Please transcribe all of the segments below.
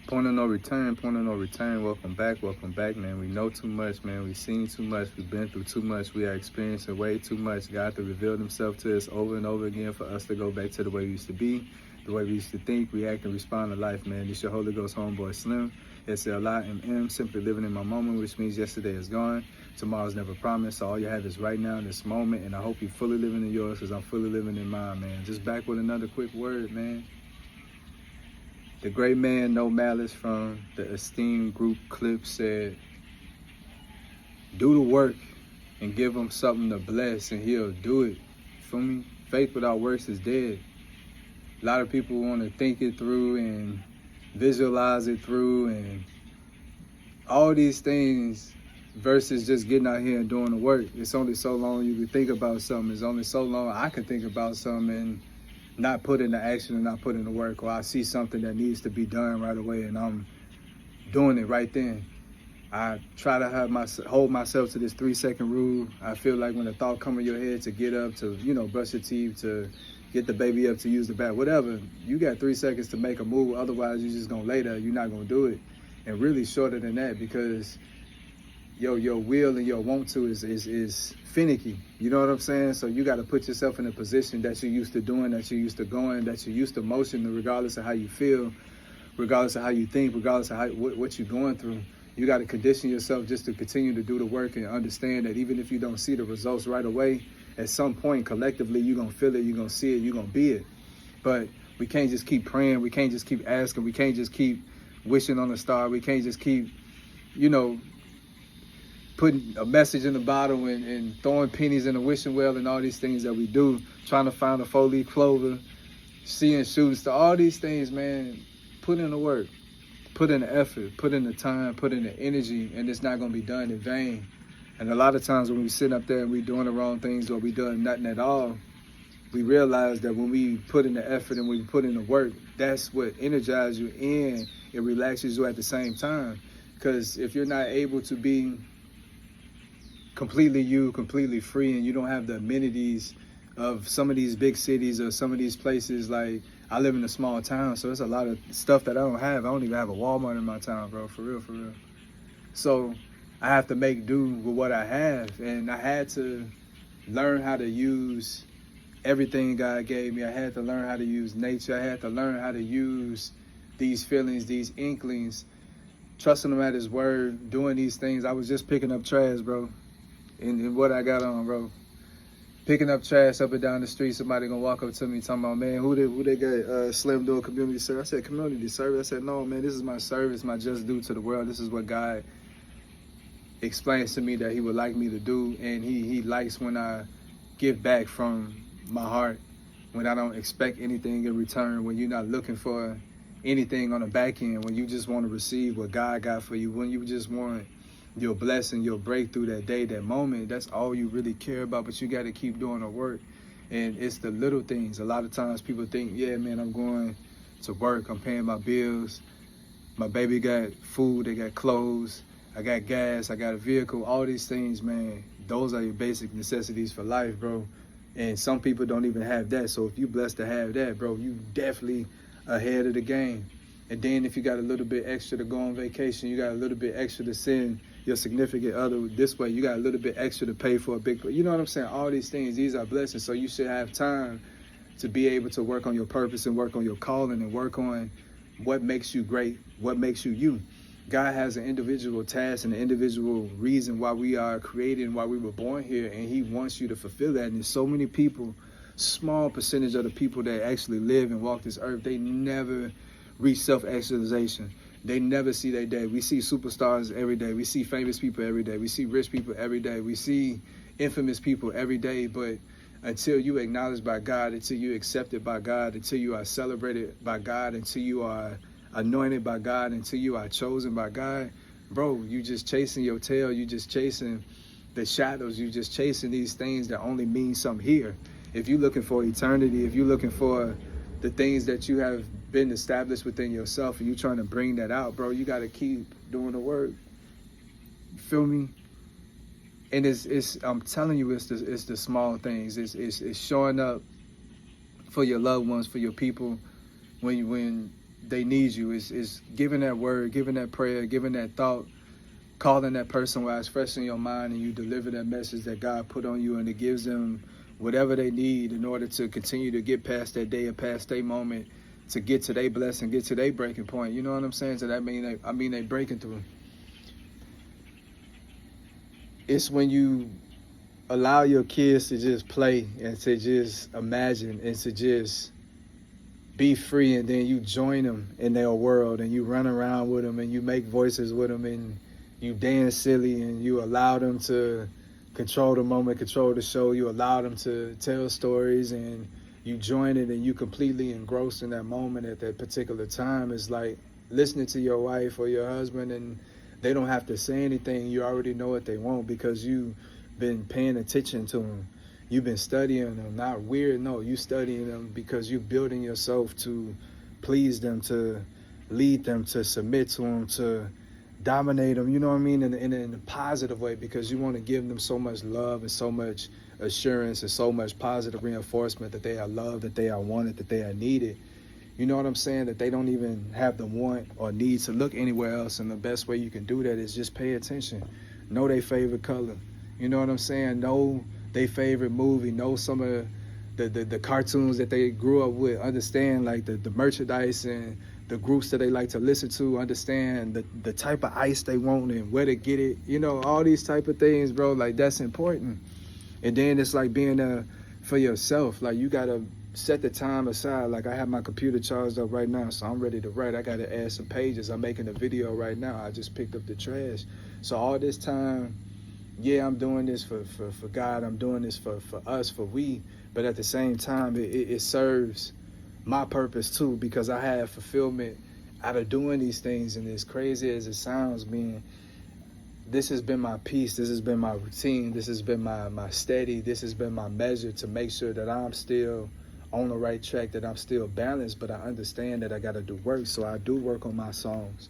Point of no return, point of no return. Welcome back, man. We know too much, man. We've seen too much. We've been through too much. We are experiencing way too much. God to reveal himself to us over and over again for us to go back to the way we used to be, the way we used to think, react, and respond to life, man. This your Holy Ghost homeboy Slim. SLIMM, simply living in my moment, which means yesterday is gone. Tomorrow's never promised. So all you have is right now in this moment. And I hope you're fully living in yours because I'm fully living in mine, man. Just back with another quick word, man. The great man No Malice from the esteemed group Clip said, do the work and give him something to bless and he'll do it. Feel me? Faith without works is dead. A lot of people want to think it through and visualize it through and all these things versus just getting out here and doing the work. It's only so long you can think about something. It's only so long I can think about something and not put into action and not put into work, or I see something that needs to be done right away and I'm doing it right then. I try to hold myself to this 3-second rule. I feel like when a thought comes in your head to get up, to, brush your teeth, to get the baby up, to use the bath, whatever, you got 3 seconds to make a move. Otherwise, you're just gonna lay there. You're not gonna do it. And really shorter than that, because your will and your want to is finicky. You know what I'm saying? So you got to put yourself in a position that you're used to doing, that you're used to going, that you're used to motion, regardless of how you feel, regardless of how you think, regardless of what you're going through. You got to condition yourself just to continue to do the work and understand that even if you don't see the results right away, at some point collectively you're going to feel it, you're going to see it, you're going to be it. But we can't just keep praying. We can't just keep asking. We can't just keep wishing on a star. We can't just keep, putting a message in the bottle and throwing pennies in the wishing well and all these things that we do, trying to find a 4-leaf clover, seeing shooting star, all these things, man. Put in the work, put in the effort, put in the time, put in the energy, and it's not going to be done in vain. And a lot of times when we sit up there and we doing the wrong things or we doing nothing at all, we realize that when we put in the effort and we put in the work, that's what energizes you and it relaxes you at the same time. Because if you're not able to be completely you, completely free, and you don't have the amenities of some of these big cities or some of these places, like I live in a small town, so there's a lot of stuff that I don't have. I don't even have a Walmart in my town, bro, for real. So I have to make do with what I have, and I had to learn how to use everything God gave me. I had to learn how to use nature. I had to learn how to use these feelings, these inklings, trusting him at his word, doing these things. I was just picking up trash, bro. And what I got on, bro. Picking up trash up and down the street. Somebody gonna walk up to me talking about, man, who they got Slim doing community service? I said, community service? I said, no, man, this is my service, my just due to the world. This is what God explains to me that he would like me to do. And he likes when I give back from my heart, when I don't expect anything in return, when you're not looking for anything on the back end, when you just want to receive what God got for you, when you just want your blessing, your breakthrough that day, that moment. That's all you really care about, but you got to keep doing the work. And it's the little things. A lot of times people think, yeah, man, I'm going to work, I'm paying my bills, my baby got food, they got clothes, I got gas, I got a vehicle, all these things, man. Those are your basic necessities for life, bro. And some people don't even have that. So if you're blessed to have that, bro, you definitely ahead of the game. And then if you got a little bit extra to go on vacation, you got a little bit extra to send your significant other this way, you got a little bit extra to pay for a big, you know what I'm saying? All these things, these are blessings. So you should have time to be able to work on your purpose and work on your calling and work on what makes you great, what makes you you. God has an individual task and an individual reason why we are created and why we were born here, and he wants you to fulfill that. And there's so many people, small percentage of the people that actually live and walk this earth, they never reach self-actualization. They never see their day. We see superstars every day. We see famous people every day. We see rich people every day. We see infamous people every day. But until you acknowledged by God, until you accepted by God, until you are celebrated by God, until you are anointed by God, until you are chosen by God, bro, you just chasing your tail. You just chasing the shadows. You just chasing these things that only mean something here. If you're looking for eternity, if you're looking for the things that you have been established within yourself and you trying to bring that out, bro, you got to keep doing the work. You feel me? And it's I'm telling you, it's the small things. It's showing up for your loved ones, for your people, when they need you. Is giving that word, giving that prayer, giving that thought, calling that person while it's fresh in your mind, and you deliver that message that God put on you, and it gives them whatever they need in order to continue to get past that day or past their moment, to get to their blessing, get to their breaking point. You know what I'm saying? So that mean they breaking through. It's when you allow your kids to just play and to just imagine and to just be free, and then you join them in their world and you run around with them and you make voices with them and you dance silly and you allow them to control the moment, control the show. You allow them to tell stories and you join it and you completely engrossed in that moment at that particular time. It's like listening to your wife or your husband and they don't have to say anything. You already know what they want because you've been paying attention to them. You've been studying them, not weird. No, you studying them because you're building yourself to please them, to lead them, to submit to them, to dominate them. You know what I mean? In a positive way, because you want to give them so much love and so much assurance and so much positive reinforcement that they are loved, that they are wanted, that they are needed. You know what I'm saying? That they don't even have the want or need to look anywhere else. And the best way you can do that is just pay attention. Know their favorite color. You know what I'm saying? Know their favorite movie. Know some of the cartoons that they grew up with. Understand like the merchandise and the groups that they like to listen to. Understand the type of ice they want and where to get it. You know, all these type of things, bro. Like, that's important. And then it's like being for yourself. Like, you got to set the time aside. Like, I have my computer charged up right now, so I'm ready to write. I got to add some pages. I'm making a video right now. I just picked up the trash. So all this time, yeah, I'm doing this for God. I'm doing this for us, for we. But at the same time, it serves my purpose too, because I have fulfillment out of doing these things. And as crazy as it sounds, man, this has been my peace. This has been my routine. This has been my steady. This has been my measure to make sure that I'm still on the right track, that I'm still balanced. But I understand that I got to do work. So I do work on my songs.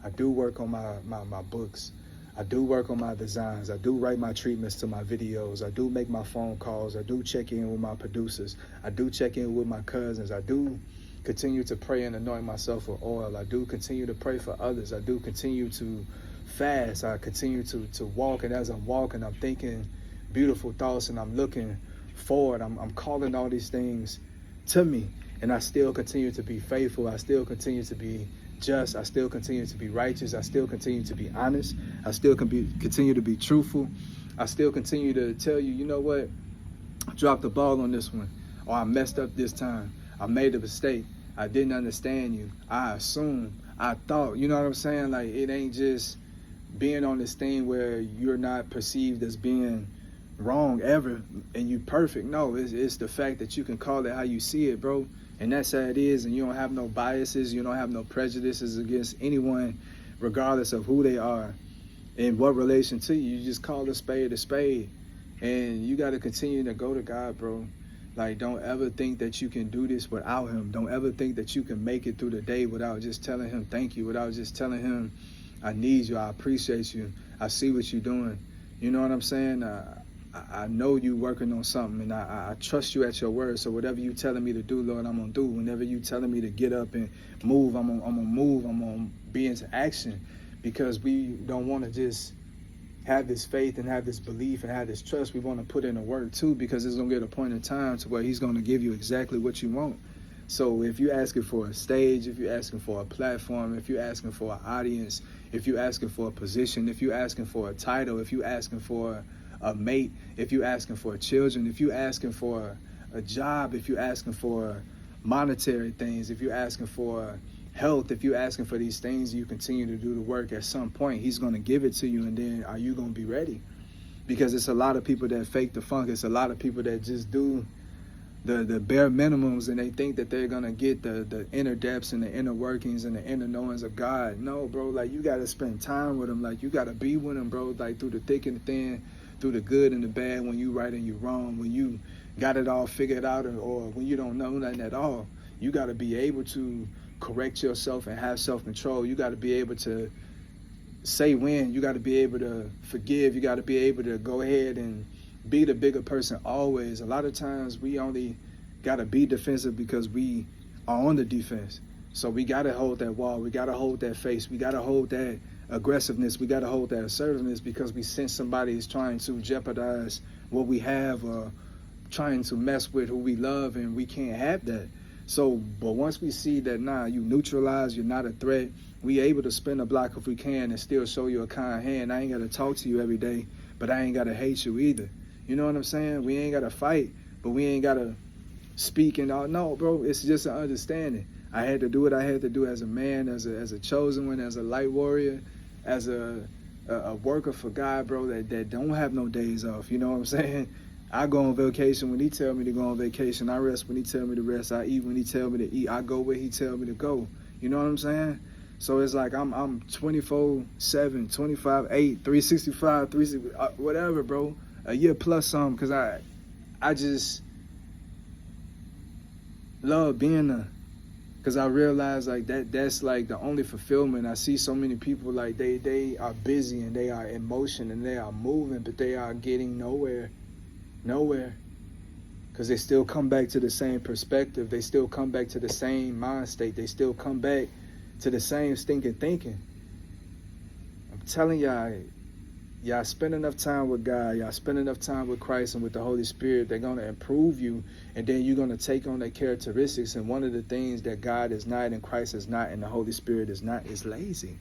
I do work on my books. I do work on my designs. I do write my treatments to my videos. I do make my phone calls. I do check in with my producers. I do check in with my cousins. I do continue to pray and anoint myself with oil. I do continue to pray for others. I do continue to fast. I continue to walk. And as I'm walking, I'm thinking beautiful thoughts and I'm looking forward. I'm calling all these things to me. And I still continue to be faithful. I still continue to be just. I still continue to be righteous. I still continue to be honest. I still continue to be truthful. I still continue to tell you, you know what? I dropped the ball on this one. Or I messed up this time. I made a mistake. I didn't understand you. I assumed. I thought. You know what I'm saying? Like, it ain't just being on this thing where you're not perceived as being wrong ever and you perfect. No, it's the fact that you can call it how you see it, bro. And that's how it is, and you don't have no biases, you don't have no prejudices against anyone, regardless of who they are and what relation to you. You just call a spade, and you got to continue to go to God, bro. Like, don't ever think that you can do this without him. Don't ever think that you can make it through the day without just telling him thank you, without just telling him, I need you, I appreciate you, I see what you're doing. You know what I'm saying? I know you working on something, and I trust you at your word. So whatever you telling me to do, Lord, I'm going to do. Whenever you telling me to get up and move, I'm going to move. I'm going to be into action, because we don't want to just have this faith and have this belief and have this trust. We want to put in the work too, because it's going to get a point in time to where he's going to give you exactly what you want. So if you're asking for a stage, if you're asking for a platform, if you're asking for an audience, if you're asking for a position, if you're asking for a title, if you're asking for a mate, if you're asking for children, if you're asking for a job, if you're asking for monetary things, if you're asking for health, if you're asking for these things, you continue to do the work, at some point he's going to give it to you. And then are you going to be ready? Because it's a lot of people that fake the funk. It's a lot of people that just do the bare minimums, and they think that they're going to get the inner depths and the inner workings and the inner knowings of God. No, bro, like, you got to spend time with him. Like, you got to be with him, bro, like, through the thick and the thin, through the good and the bad, when you right and you wrong, when you got it all figured out, or when you don't know nothing at all. You got to be able to correct yourself and have self-control. You got to be able to say when. You got to be able to forgive. You got to be able to go ahead and be the bigger person always. A lot of times we only got to be defensive because we are on the defense. So we got to hold that wall. We got to hold that face. We got to hold that aggressiveness. We got to hold that assertiveness, because we sense somebody is trying to jeopardize what we have, or trying to mess with who we love, and we can't have that. So, but once we see that, nah, you neutralize, you're not a threat, we able to spin a block if we can and still show you a kind hand. I ain't got to talk to you every day, but I ain't got to hate you either. You know what I'm saying? We ain't got to fight, but we ain't got to speak and all. No, bro, it's just an understanding. I had to do what I had to do as a man, as a chosen one, as a light warrior, as a worker for God, bro, that don't have no days off. You know what I'm saying? I go on vacation when he tell me to go on vacation. I rest when he tell me to rest. I eat when he tell me to eat. I go where he tell me to go. You know what I'm saying? So it's like I'm 24/7, 25/8, 365, 360, whatever, bro. A year plus some, because I just love being there. Because I realize like that's like the only fulfillment. I see so many people like they are busy and they are in motion and they are moving, but they are getting nowhere. Because they still come back to the same perspective. They still come back to the same mind state. They still come back to the same stinking thinking. I'm telling y'all spend enough time with God, y'all spend enough time with Christ and with the Holy Spirit, they're going to improve you, and then you're going to take on their characteristics. And one of the things that God is not, and Christ is not, and the Holy Spirit is not, is lazy.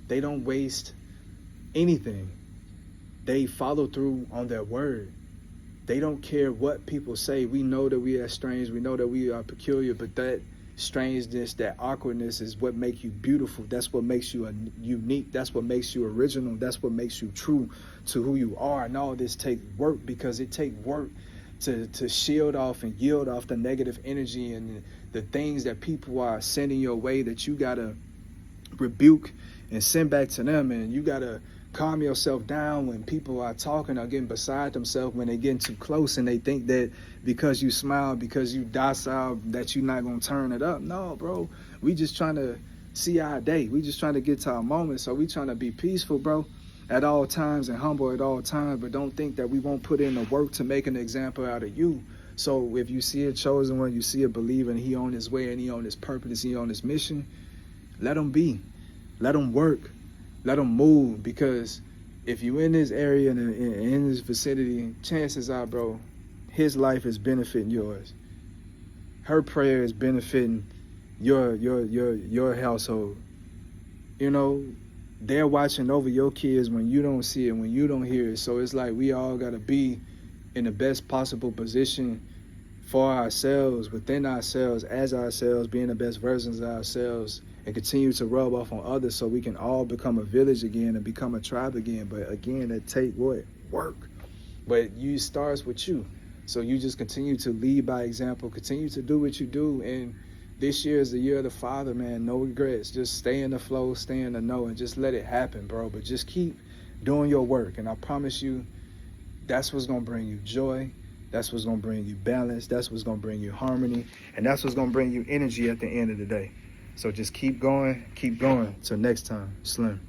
They don't waste anything. They follow through on their word. They don't care what people say. We know that we are strange. We know that we are peculiar, but that strangeness, that awkwardness is what makes you beautiful. That's what makes you unique. That's what makes you original. That's what makes you true to who you are. And all this takes work, because it takes work to shield off and yield off the negative energy and the things that people are sending your way that you got to rebuke and send back to them. And you got to calm yourself down when people are talking or getting beside themselves, when they're getting too close and they think that because you smile, because you docile, that you're not going to turn it up. No, bro. We just trying to see our day. We just trying to get to our moment. So we trying to be peaceful, bro, at all times, and humble at all times. But don't think that we won't put in the work to make an example out of you. So if you see a chosen one, you see a believer, and he on his way and he on his purpose, he on his mission, let him be. Let him work. Let them move, because if you're in this area and in this vicinity, chances are, bro, his life is benefiting yours. Her prayer is benefiting your household. You know, they're watching over your kids when you don't see it, when you don't hear it. So it's like we all got to be in the best possible position for ourselves, within ourselves, as ourselves, being the best versions of ourselves, and continue to rub off on others so we can all become a village again and become a tribe again. But again, that take what? Work. But you starts with you. So you just continue to lead by example, continue to do what you do. And this year is the year of the Father, man. No regrets. Just stay in the flow, stay in the know, and just let it happen, bro. But just keep doing your work. And I promise you, that's what's going to bring you joy. That's what's going to bring you balance. That's what's going to bring you harmony. And that's what's going to bring you energy at the end of the day. So just keep going. Till next time. Slim.